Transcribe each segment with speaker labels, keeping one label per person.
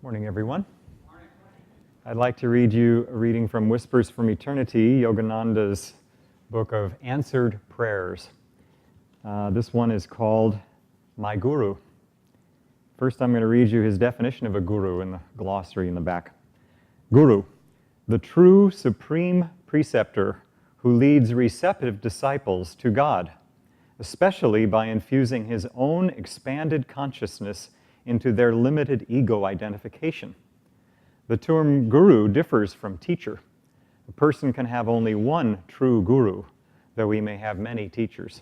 Speaker 1: Morning, everyone. I'd like to read you a reading from Whispers from Eternity, Yogananda's book of answered prayers. This one is called My Guru. First, I'm going to read you his definition of a guru in the glossary in the back. Guru, the true supreme preceptor who leads receptive disciples to God, especially by infusing his own expanded consciousness into their limited ego identification. The term guru differs from teacher. A person can have only one true guru, though he may have many teachers.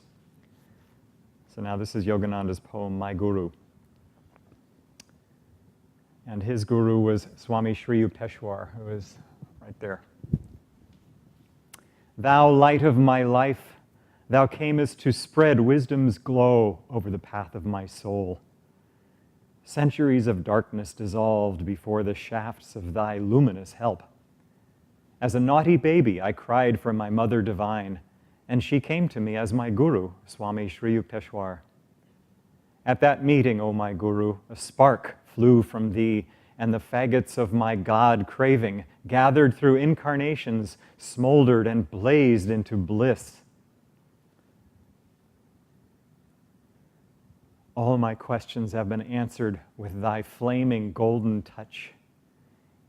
Speaker 1: So now this is Yogananda's poem, My Guru. And his guru was Swami Sri Yukteswar, who is right there. Thou light of my life, thou camest to spread wisdom's glow over the path of my soul. Centuries of darkness dissolved before the shafts of thy luminous help. As a naughty baby, I cried for my mother divine, and she came to me as my guru, Swami Sri Yukteswar. At that meeting, O my guru, a spark flew from thee, and the faggots of my God craving, gathered through incarnations, smoldered and blazed into bliss. All my questions have been answered with thy flaming golden touch.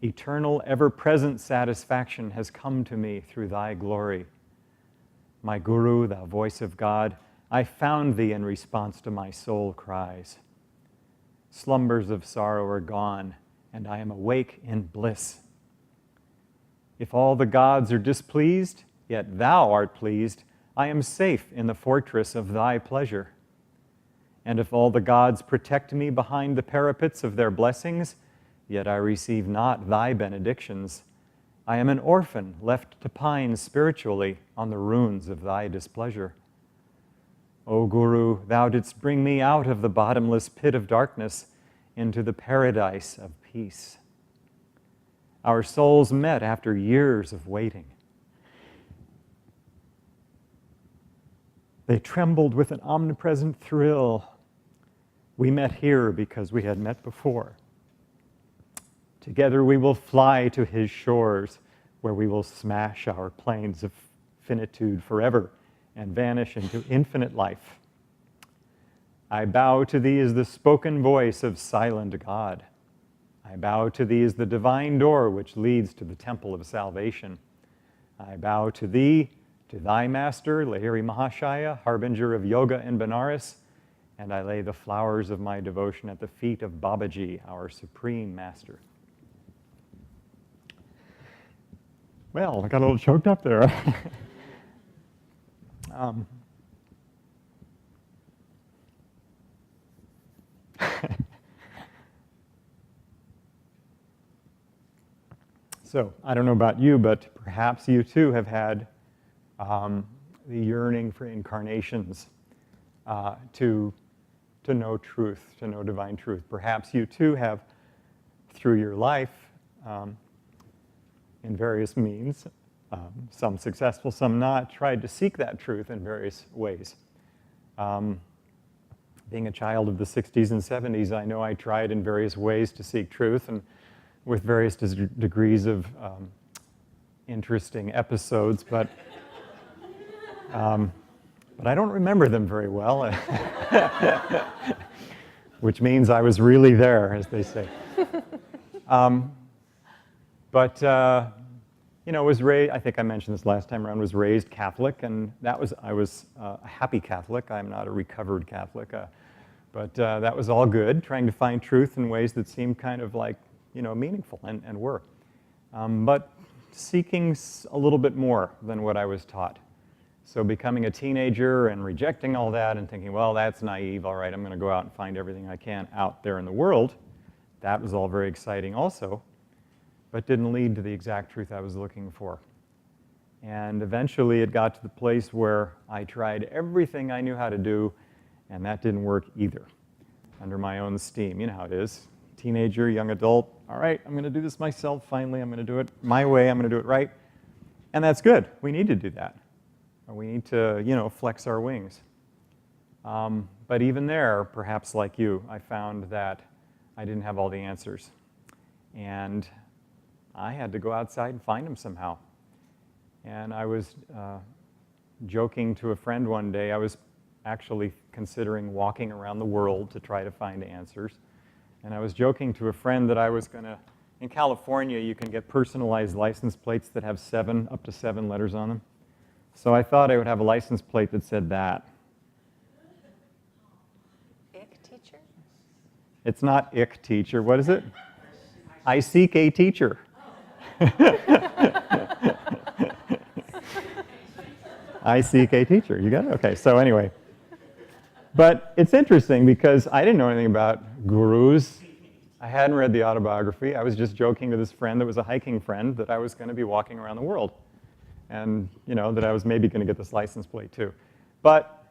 Speaker 1: Eternal, ever-present satisfaction has come to me through thy glory. My Guru, thou voice of God, I found thee in response to my soul cries. Slumbers of sorrow are gone, and I am awake in bliss. If all the gods are displeased, yet thou art pleased, I am safe in the fortress of thy pleasure. And if all the gods protect me behind the parapets of their blessings, yet I receive not thy benedictions, I am an orphan left to pine spiritually on the ruins of thy displeasure. O Guru, thou didst bring me out of the bottomless pit of darkness into the paradise of peace. Our souls met after years of waiting. They trembled with an omnipresent thrill. We met here because we had met before. Together we will fly to his shores, where we will smash our planes of finitude forever and vanish into infinite life. I bow to thee as the spoken voice of silent God. I bow to thee as the divine door which leads to the temple of salvation. I bow to thee, to thy master, Lahiri Mahashaya, harbinger of yoga in Benares, and I lay the flowers of my devotion at the feet of Babaji, our supreme master. Well, I got a little choked up there. So, I don't know about you, but perhaps you too have had the yearning for incarnations to know truth, to know divine truth. Perhaps you too have, through your life, in various means, some successful, some not, tried to seek that truth in various ways. Being a child of the 60s and 70s, I know I tried in various ways to seek truth, and with various degrees of interesting episodes, but I don't remember them very well, which means I was really there, as they say. Was raised, I think I mentioned this last time around, was raised Catholic, and I was a happy Catholic. I'm not a recovered Catholic, but that was all good, trying to find truth in ways that seemed kind of like, meaningful, and were. But seeking a little bit more than what I was taught. So becoming a teenager and rejecting all that and thinking, well, that's naive, all right, I'm going to go out and find everything I can out there in the world. That was all very exciting also, but didn't lead to the exact truth I was looking for. And eventually it got to the place where I tried everything I knew how to do, and that didn't work either, under my own steam. You know how it is. Teenager, young adult, all right, I'm going to do this myself finally, I'm going to do it my way, I'm going to do it right. And that's good. We need to do that. We need to, flex our wings. But even there, perhaps like you, I found that I didn't have all the answers. And I had to go outside and find them somehow. And I was joking to a friend one day. I was actually considering walking around the world to try to find answers. And I was joking to a friend that I was going to, in California, you can get personalized license plates that have up to seven letters on them. So I thought I would have a license plate that said that.
Speaker 2: Ick teacher?
Speaker 1: It's not ick teacher. What is it? I seek a teacher. I seek a teacher. You got it? Okay, so anyway. But it's interesting because I didn't know anything about gurus. I hadn't read the autobiography. I was just joking to this friend that was a hiking friend that I was going to be walking around the world. And, that I was maybe going to get this license plate too. But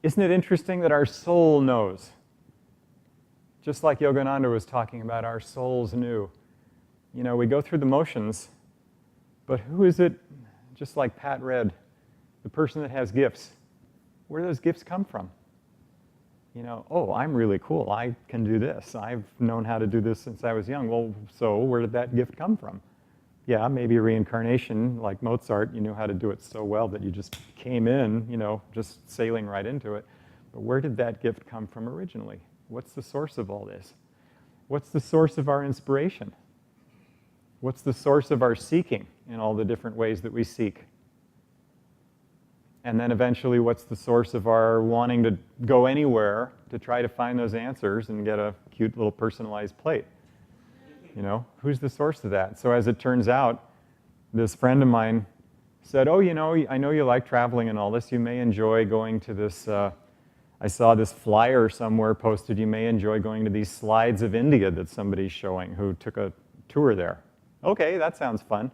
Speaker 1: isn't it interesting that our soul knows? Just like Yogananda was talking about, our souls knew. We go through the motions, but who is it, just like Pat read, the person that has gifts? Where do those gifts come from? Oh, I'm really cool. I can do this. I've known how to do this since I was young. Well, so where did that gift come from? Yeah, maybe reincarnation, like Mozart, you knew how to do it so well that you just came in, just sailing right into it. But where did that gift come from originally? What's the source of all this? What's the source of our inspiration? What's the source of our seeking in all the different ways that we seek? And then eventually, what's the source of our wanting to go anywhere to try to find those answers and get a cute little personalized plate? Who's the source of that? So as it turns out, this friend of mine said, oh, I know you like traveling and all this. You may enjoy going to this, I saw this flyer somewhere posted, you may enjoy going to these slides of India that somebody's showing who took a tour there. Okay, that sounds fun.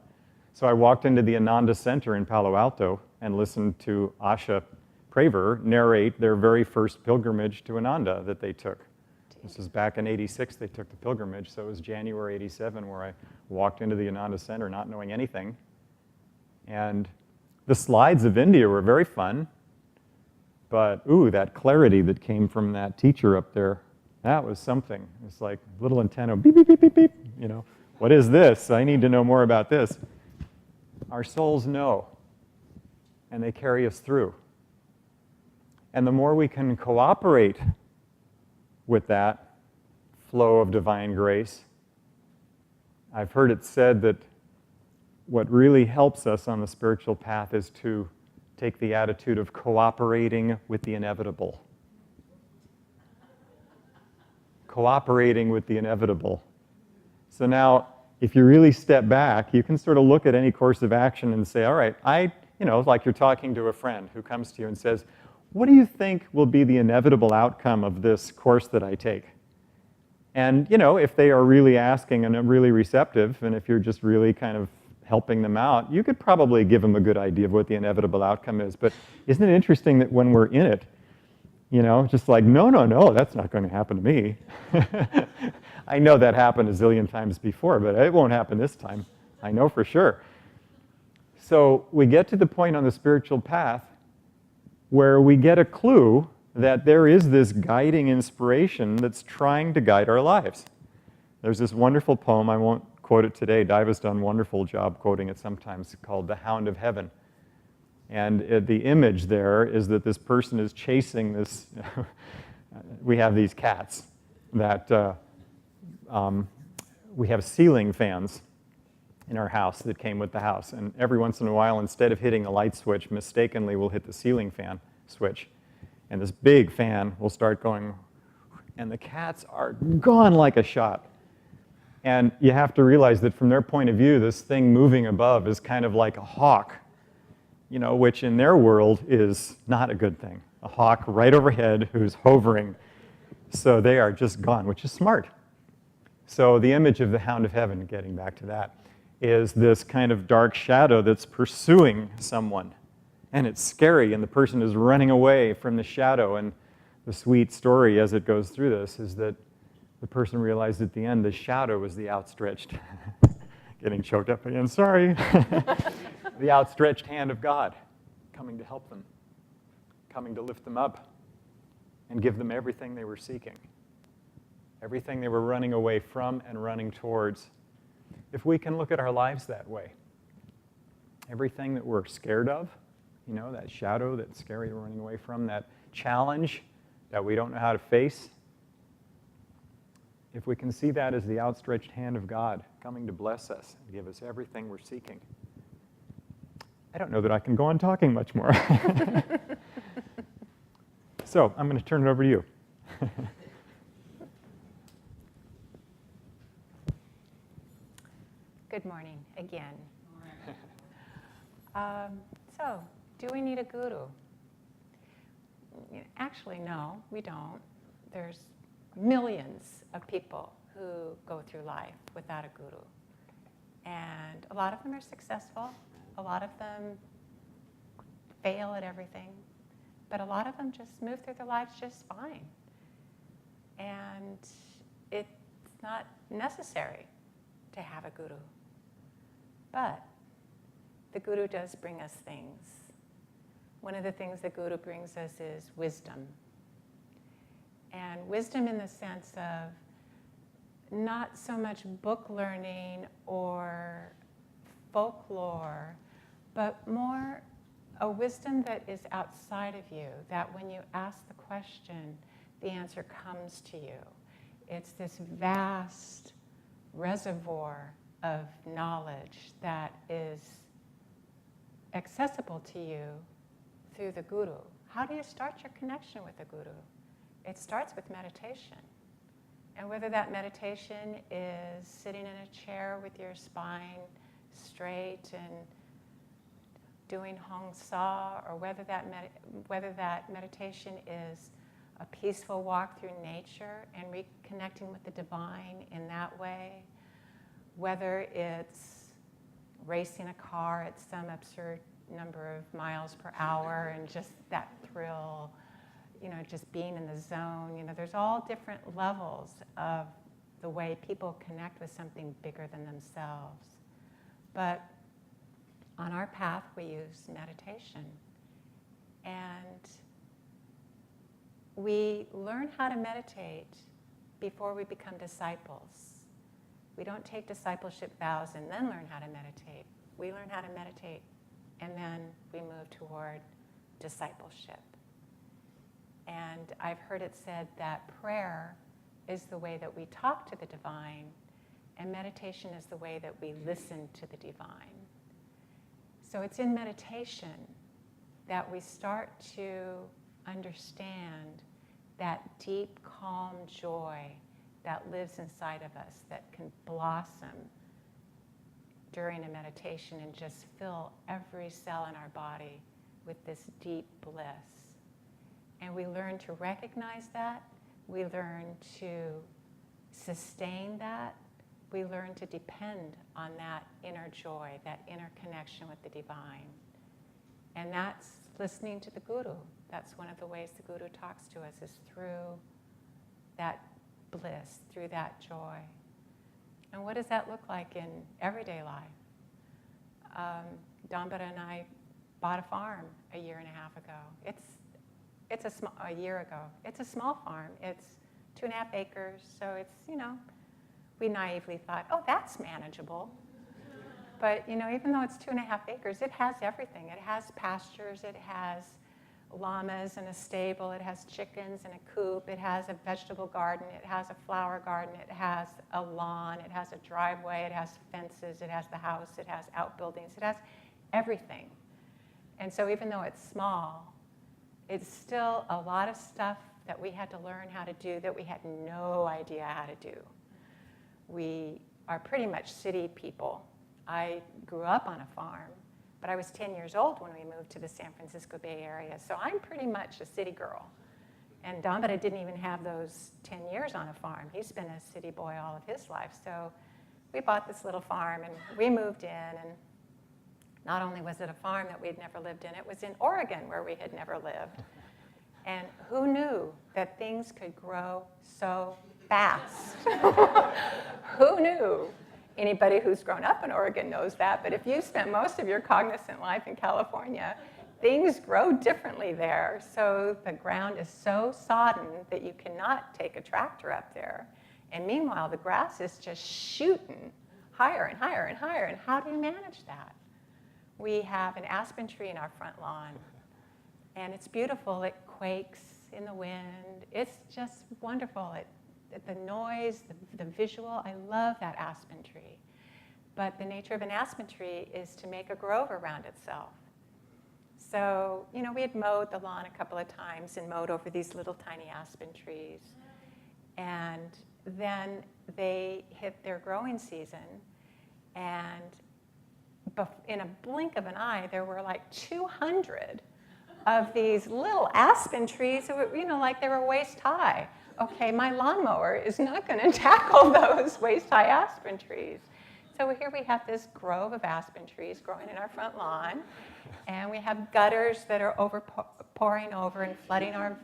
Speaker 1: So I walked into the Ananda Center in Palo Alto and listened to Asha Praver narrate their very first pilgrimage to Ananda that they took. This was back in '86, they took the pilgrimage, so it was January '87 where I walked into the Ananda Center not knowing anything. And the slides of India were very fun, but ooh, that clarity that came from that teacher up there, that was something. It's like little antenna, beep, beep, beep, beep, beep, what is this? I need to know more about this. Our souls know, and they carry us through. And the more we can cooperate with that flow of divine grace, I've heard it said that what really helps us on the spiritual path is to take the attitude of cooperating with the inevitable. Cooperating with the inevitable. So now, if you really step back, you can sort of look at any course of action and say, all right, like you're talking to a friend who comes to you and says, what do you think will be the inevitable outcome of this course that I take? And, if they are really asking and really receptive, and if you're just really kind of helping them out, you could probably give them a good idea of what the inevitable outcome is. But isn't it interesting that when we're in it, just like, no, that's not going to happen to me. I know that happened a zillion times before, but it won't happen this time. I know for sure. So we get to the point on the spiritual path where we get a clue that there is this guiding inspiration that's trying to guide our lives. There's this wonderful poem, I won't quote it today, Diva's done a wonderful job quoting it sometimes, called The Hound of Heaven. And the image there is that this person is chasing this, we have these cats that, we have ceiling fans in our house that came with the house. And every once in a while, instead of hitting the light switch, mistakenly we'll hit the ceiling fan switch. And this big fan will start going, and the cats are gone like a shot. And you have to realize that from their point of view, this thing moving above is kind of like a hawk, which in their world is not a good thing. A hawk right overhead who's hovering. So they are just gone, which is smart. So the image of the Hound of Heaven, getting back to that, is this kind of dark shadow that's pursuing someone. And it's scary, and the person is running away from the shadow. And the sweet story as it goes through this is that the person realized at the end the shadow was the outstretched, getting choked up again, sorry, the outstretched hand of God coming to help them, coming to lift them up and give them everything they were seeking. Everything they were running away from and running towards if we can look at our lives that way, everything that we're scared of, that shadow that's scary we're running away from, that challenge that we don't know how to face, if we can see that as the outstretched hand of God coming to bless us and give us everything we're seeking, I don't know that I can go on talking much more. So I'm going to turn it over to you.
Speaker 2: Good morning again. So, do we need a guru? Actually, no, we don't. There's millions of people who go through life without a guru. And a lot of them are successful. A lot of them fail at everything. But a lot of them just move through their lives just fine. And it's not necessary to have a guru. But the guru does bring us things. One of the things the guru brings us is wisdom. And wisdom in the sense of not so much book learning or folklore, but more a wisdom that is outside of you, that when you ask the question, the answer comes to you. It's this vast reservoir of knowledge that is accessible to you through the guru. How do you start your connection with the guru? It starts with meditation. And whether that meditation is sitting in a chair with your spine straight and doing Hong Sa, or whether that meditation is a peaceful walk through nature and reconnecting with the divine in that way, whether it's racing a car at some absurd number of miles per hour and just that thrill, just being in the zone. There's all different levels of the way people connect with something bigger than themselves. But on our path, we use meditation. And we learn how to meditate before we become disciples. We don't take discipleship vows and then learn how to meditate. We learn how to meditate and then we move toward discipleship. And I've heard it said that prayer is the way that we talk to the divine, and meditation is the way that we listen to the divine. So it's in meditation that we start to understand that deep, calm joy that lives inside of us, that can blossom during a meditation and just fill every cell in our body with this deep bliss. And we learn to recognize that. We learn to sustain that. We learn to depend on that inner joy, that inner connection with the divine. And that's listening to the guru. That's one of the ways the guru talks to us, is through that bliss, through that joy. And what does that look like in everyday life? Dambara and I bought a farm a year and a half ago. A year ago. It's a small farm. It's 2.5 acres, so it's, we naively thought, oh, that's manageable. But, even though it's 2.5 acres, it has everything. It has pastures, it has llamas and a stable, it has chickens and a coop, it has a vegetable garden, it has a flower garden, it has a lawn, it has a driveway, it has fences, it has the house, it has outbuildings, it has everything. And so even though it's small, it's still a lot of stuff that we had to learn how to do that we had no idea how to do. We are pretty much city people. I grew up on a farm, but I was 10 years old when we moved to the San Francisco Bay Area, so I'm pretty much a city girl. And Dambara didn't even have those 10 years on a farm. He's been a city boy all of his life. So we bought this little farm and we moved in, and not only was it a farm that we had never lived in, it was in Oregon where we had never lived. And who knew that things could grow so fast? Who knew? Anybody who's grown up in Oregon knows that, but if you spent most of your cognizant life in California, things grow differently there. So the ground is so sodden that you cannot take a tractor up there. And meanwhile, the grass is just shooting higher and higher and higher. And how do you manage that? We have an aspen tree in our front lawn, and it's beautiful. It quakes in the wind. It's just wonderful. The noise, the visual, I love that aspen tree. But the nature of an aspen tree is to make a grove around itself. So, we had mowed the lawn a couple of times and mowed over these little tiny aspen trees. And then they hit their growing season, and in a blink of an eye, there were like 200 of these little aspen trees that were, like they were waist high. Okay, my lawnmower is not going to tackle those waist high aspen trees. So here we have this grove of aspen trees growing in our front lawn, and we have gutters that are pouring over and flooding our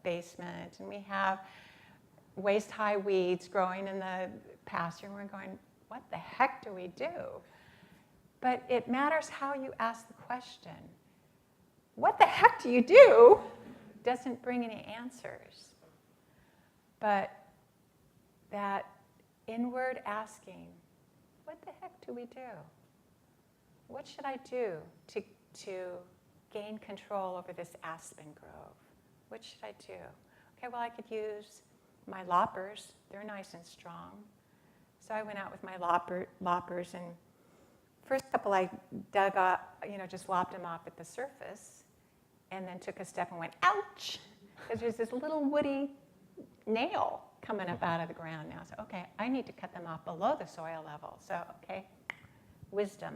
Speaker 2: basement, and we have waist high weeds growing in the pasture, and we're going, what the heck do we do? But it matters how you ask the question. What the heck do you do? Doesn't bring any answers. But that inward asking, what the heck do we do? What should I do to gain control over this aspen grove? What should I do? Okay, well, I could use my loppers. They're nice and strong. So I went out with my loppers, and first couple I dug up, just lopped them off at the surface, and then took a step and went, ouch! Because there's this little woody nail coming up out of the ground now. So, okay, I need to cut them off below the soil level. So, okay, wisdom.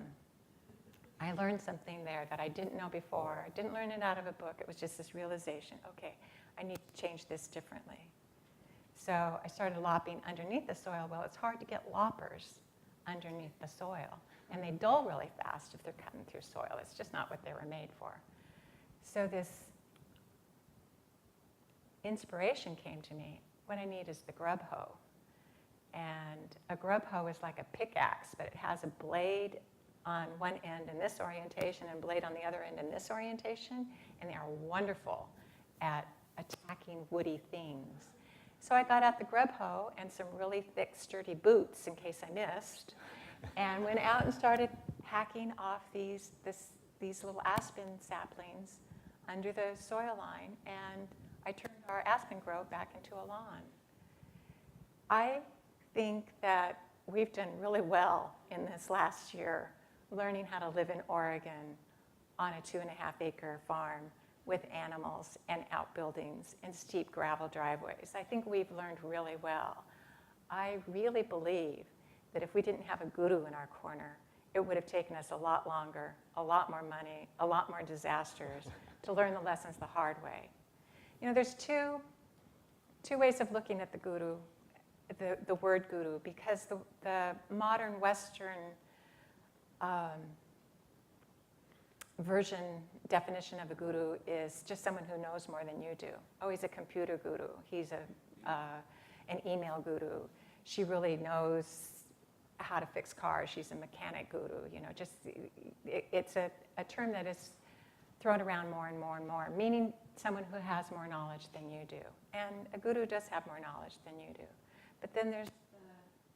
Speaker 2: I learned something there that I didn't know before. I didn't learn it out of a book. It was just this realization, okay, I need to change this differently. So I started lopping underneath the soil. Well, it's hard to get loppers underneath the soil, and they dull really fast if they're cutting through soil. It's just not what they were made for. So this inspiration came to me. What I need is the grub hoe. And a grub hoe is like a pickaxe, but it has a blade on one end in this orientation and a blade on the other end in this orientation, and they are wonderful at attacking woody things. So I got out the grub hoe and some really thick, sturdy boots in case I missed, and went out and started hacking off these little aspen saplings under the soil line, and I turned our aspen grove back into a lawn. I think that we've done really well in this last year learning how to live in Oregon on a 2.5-acre farm with animals and outbuildings and steep gravel driveways. I think we've learned really well. I really believe that if we didn't have a guru in our corner, it would have taken us a lot longer, a lot more money, a lot more disasters to learn the lessons the hard way. There's two ways of looking at the guru, the word guru, because the modern Western definition of a guru is just someone who knows more than you do. Oh, he's a computer guru. He's an email guru. She really knows how to fix cars. She's a mechanic guru. It's a term that is thrown around more and more and more, meaning someone who has more knowledge than you do. And a guru does have more knowledge than you do. But then there's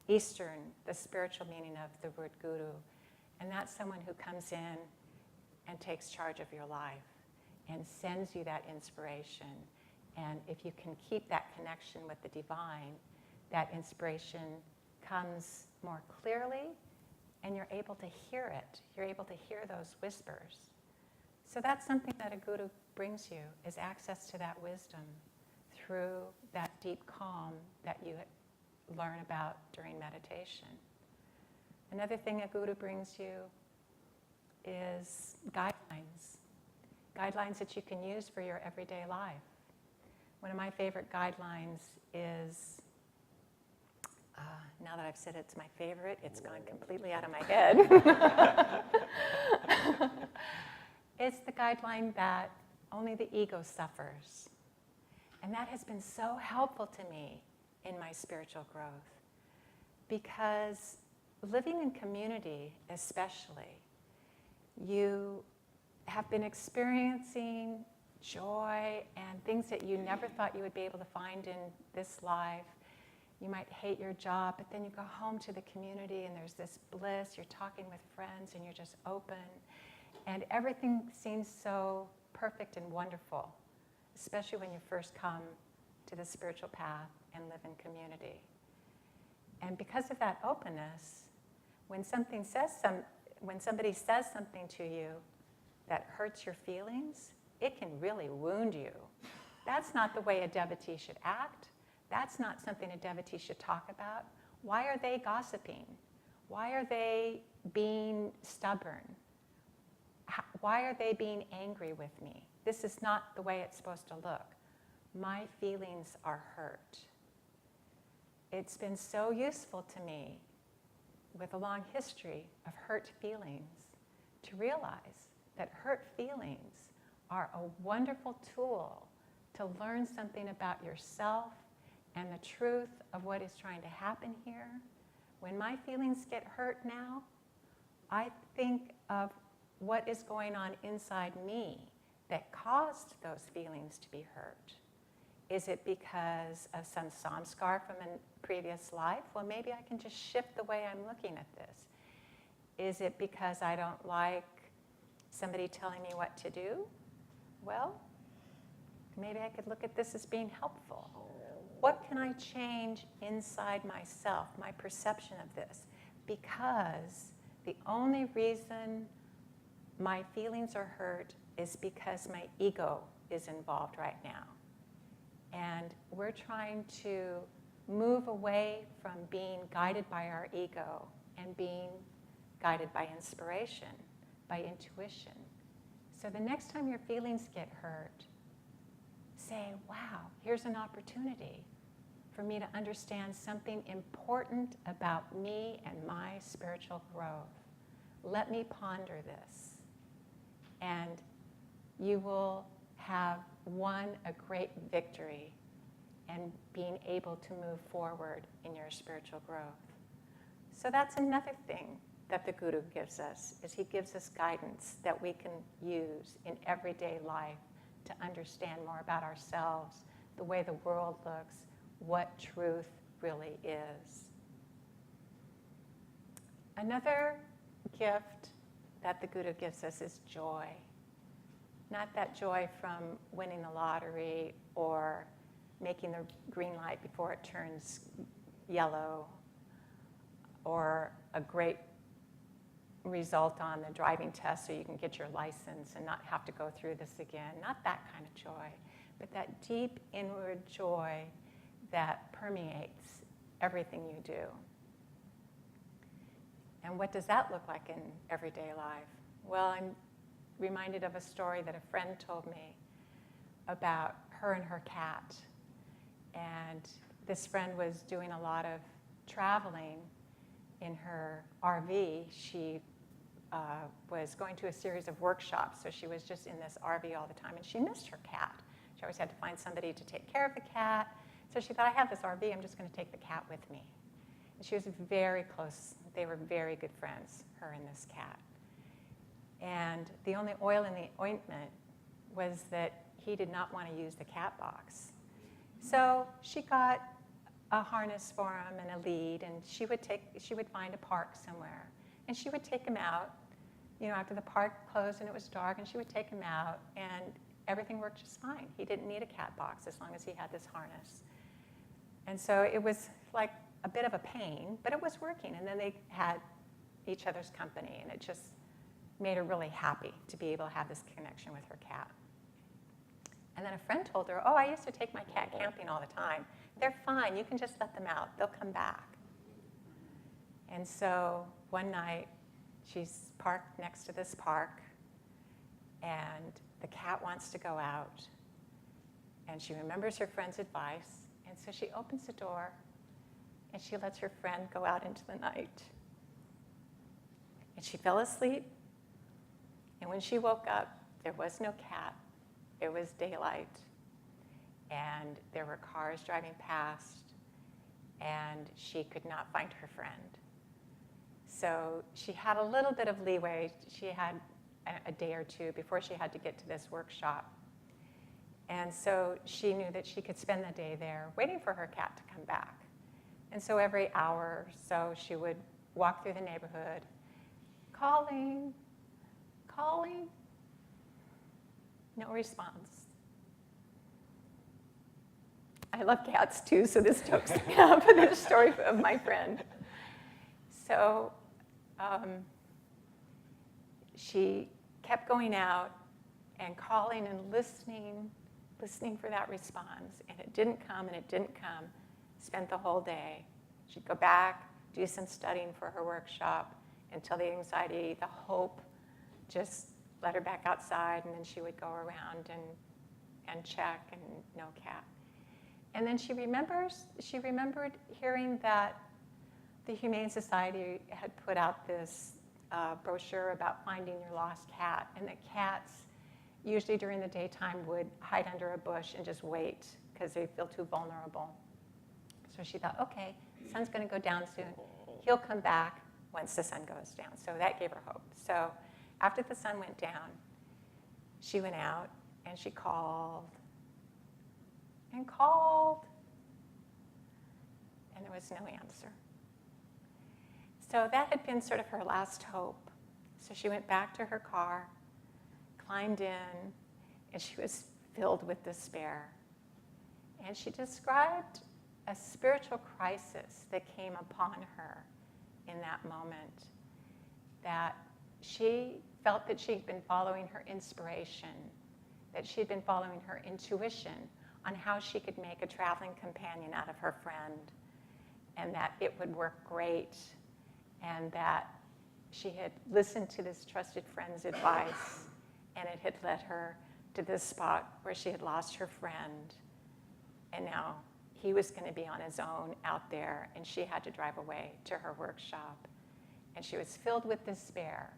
Speaker 2: the Eastern, the spiritual meaning of the word guru. And that's someone who comes in and takes charge of your life and sends you that inspiration. And if you can keep that connection with the divine, that inspiration comes more clearly, and you're able to hear it. You're able to hear those whispers. So that's something that a guru brings you, is access to that wisdom through that deep calm that you learn about during meditation. Another thing a guru brings you is guidelines that you can use for your everyday life. One of my favorite guidelines is, now that I've said it's my favorite, it's gone completely out of my head. It's the guideline that only the ego suffers. And that has been so helpful to me in my spiritual growth, because living in community especially, you have been experiencing joy and things that you never thought you would be able to find in this life. You might hate your job, but then you go home to the community and there's this bliss. You're talking with friends and you're just open. And everything seems so perfect and wonderful, especially when you first come to the spiritual path and live in community. And because of that openness, when somebody says something to you that hurts your feelings, it can really wound you. That's not the way a devotee should act. That's not something a devotee should talk about. Why are they gossiping? Why are they being stubborn? Why are they being angry with me? This is not the way it's supposed to look. My feelings are hurt. It's been so useful to me, with a long history of hurt feelings, to realize that hurt feelings are a wonderful tool to learn something about yourself and the truth of what is trying to happen here. When my feelings get hurt now, I think of what is going on inside me that caused those feelings to be hurt. Is it because of some samskar from a previous life? Well, maybe I can just shift the way I'm looking at this. Is it because I don't like somebody telling me what to do? Well, maybe I could look at this as being helpful. What can I change inside myself, my perception of this? Because the only reason my feelings are hurt is because my ego is involved right now. And we're trying to move away from being guided by our ego and being guided by inspiration, by intuition. So the next time your feelings get hurt, say, wow, here's an opportunity for me to understand something important about me and my spiritual growth. Let me ponder this. And you will have won a great victory and being able to move forward in your spiritual growth. So that's another thing that the Guru gives us, is he gives us guidance that we can use in everyday life to understand more about ourselves, the way the world looks, what truth really is. Another gift that the Guru gives us is joy. Not that joy from winning the lottery or making the green light before it turns yellow, or a great result on the driving test so you can get your license and not have to go through this again. Not that kind of joy, but that deep inward joy that permeates everything you do. And what does that look like in everyday life? Well, I'm reminded of a story that a friend told me about her and her cat. And this friend was doing a lot of traveling in her RV. She was going to a series of workshops, so she was just in this RV all the time, and she missed her cat. She always had to find somebody to take care of the cat. So she thought, I have this RV, I'm just going to take the cat with me. And she was very close. They were very good friends, her and this cat. And the only oil in the ointment was that he did not want to use the cat box. So she got a harness for him and a lead, and she would find a park somewhere, and she would take him out, after the park closed and it was dark, and she would take him out, and everything worked just fine. He didn't need a cat box as long as he had this harness. And so it was like a bit of a pain, but it was working, and then they had each other's company, and it just made her really happy to be able to have this connection with her cat. And then a friend told her, I used to take my cat camping all the time. They're fine, you can just let them out, they'll come back. And so one night, she's parked next to this park, and the cat wants to go out, and she remembers her friend's advice, and so she opens the door, and she lets her friend go out into the night. And she fell asleep, and when she woke up, there was no cat. It was daylight, and there were cars driving past, and she could not find her friend. So she had a little bit of leeway. She had a day or two before she had to get to this workshop. And so she knew that she could spend the day there waiting for her cat to come back. And so every hour or so, she would walk through the neighborhood, calling, calling, no response. I love cats too, so this joke's the story of my friend. So she kept going out and calling and listening for that response, and it didn't come, and it didn't come. Spent the whole day. She'd go back, do some studying for her workshop until the anxiety, the hope, just let her back outside, and then she would go around and check, and no cat. And then she remembered hearing that the Humane Society had put out this brochure about finding your lost cat, and that cats usually during the daytime would hide under a bush and just wait because they feel too vulnerable. So she thought, okay, the sun's going to go down soon. He'll come back once the sun goes down. So that gave her hope. So after the sun went down, she went out and she called and called, and there was no answer. So that had been sort of her last hope. So she went back to her car, climbed in, and she was filled with despair. And she described a spiritual crisis that came upon her in that moment, that she felt that she'd been following her inspiration, that she'd been following her intuition on how she could make a traveling companion out of her friend, and that it would work great, and that she had listened to this trusted friend's advice, and it had led her to this spot where she had lost her friend, and now he was going to be on his own out there, and she had to drive away to her workshop. And she was filled with despair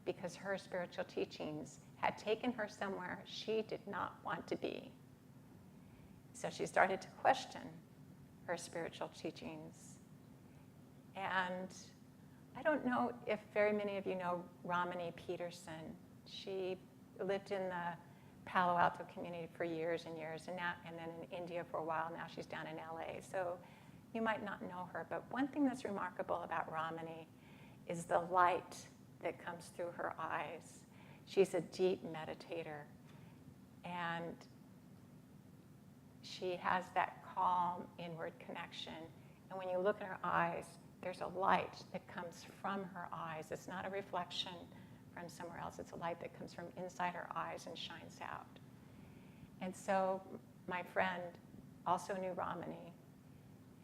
Speaker 2: because her spiritual teachings had taken her somewhere she did not want to be. So she started to question her spiritual teachings. And I don't know if very many of you know Ramani Peterson. She lived in the Palo Alto community for years and years, and then in India for a while. Now she's down in LA. So you might not know her, but one thing that's remarkable about Ramani is the light that comes through her eyes. She's a deep meditator, and she has that calm inward connection. And when you look at her eyes, there's a light that comes from her eyes. It's not a reflection from somewhere else. It's a light that comes from inside her eyes and shines out. And so my friend also knew Ramani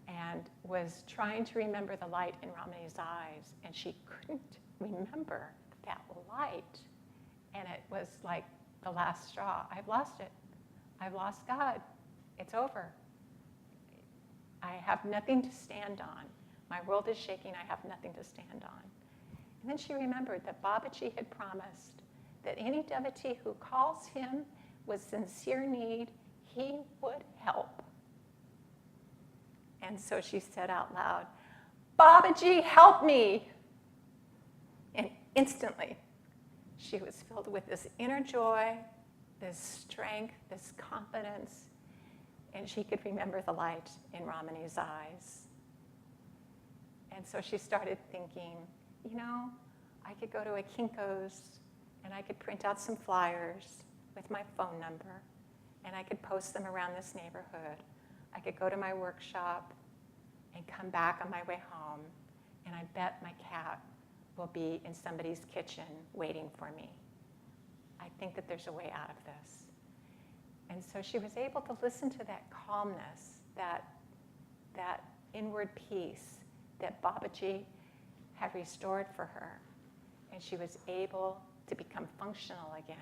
Speaker 2: and was trying to remember the light in Ramani's eyes, and she couldn't remember that light. And it was like the last straw. I've lost it. I've lost God. It's over. I have nothing to stand on. My world is shaking. I have nothing to stand on. And then she remembered that Babaji had promised that any devotee who calls him with sincere need, he would help. And so she said out loud, "Babaji, help me!" And instantly, she was filled with this inner joy, this strength, this confidence, and she could remember the light in Ramani's eyes. And so she started thinking, I could go to a Kinko's and I could print out some flyers with my phone number, and I could post them around this neighborhood. I could go to my workshop and come back on my way home, and I bet my cat will be in somebody's kitchen waiting for me. I think that there's a way out of this. And so she was able to listen to that calmness, that inward peace that Babaji had restored for her. And she was able to become functional again.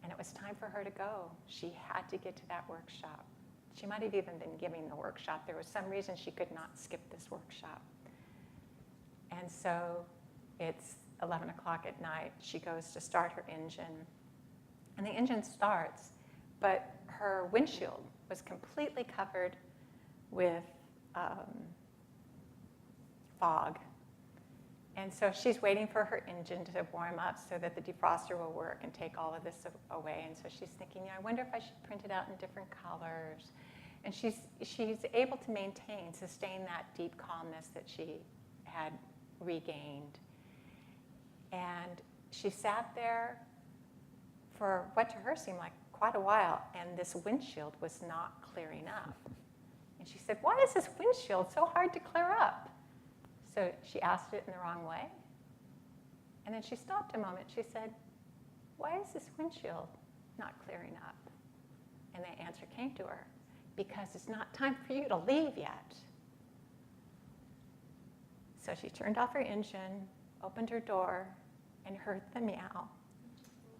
Speaker 2: And it was time for her to go. She had to get to that workshop. She might have even been giving the workshop. There was some reason she could not skip this workshop. And so it's 11 o'clock at night. She goes to start her engine. And the engine starts, but her windshield was completely covered with fog. And so she's waiting for her engine to warm up so that the defroster will work and take all of this away. And so she's thinking, I wonder if I should print it out in different colors. And she's able to sustain that deep calmness that she had regained. And she sat there for what to her seemed like quite a while, and this windshield was not clearing up. And she said, "Why is this windshield so hard to clear up?" So she asked it in the wrong way. And then she stopped a moment. She said, "Why is this windshield not clearing up?" And the answer came to her, "Because it's not time for you to leave yet." So she turned off her engine, opened her door, and heard the meow,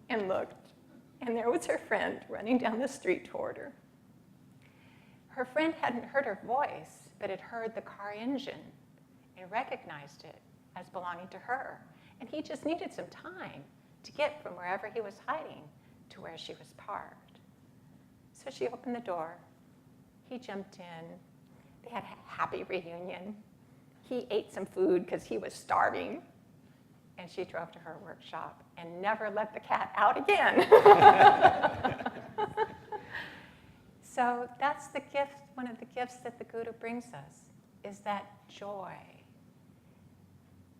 Speaker 2: and looked. And there was her friend running down the street toward her. Her friend hadn't heard her voice, but had heard the car engine and recognized it as belonging to her. And he just needed some time to get from wherever he was hiding to where she was parked. So she opened the door. He jumped in. They had a happy reunion. He ate some food because he was starving. And she drove to her workshop and never let the cat out again. So that's the gift, one of the gifts that the Guru brings us, is that joy.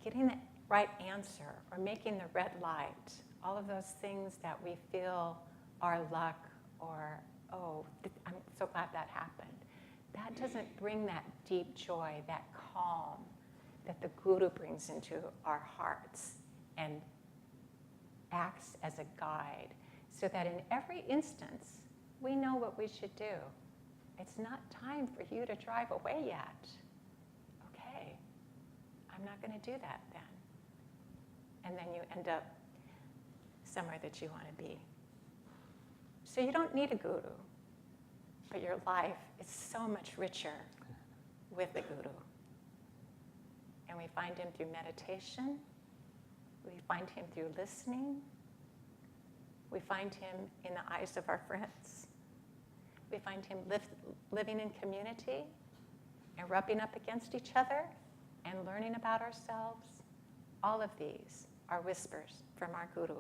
Speaker 2: Getting the right answer or making the red light, all of those things that we feel are luck or, oh, I'm so glad that happened. That doesn't bring that deep joy, that calm that the Guru brings into our hearts and acts as a guide, so that in every instance, we know what we should do. It's not time for you to drive away yet. Okay, I'm not going to do that then. And then you end up somewhere that you want to be. So you don't need a guru, but your life is so much richer with the Guru. And we find him through meditation. We find him through listening. We find him in the eyes of our friends. We find him living in community and rubbing up against each other and learning about ourselves. All of these are whispers from our Guru.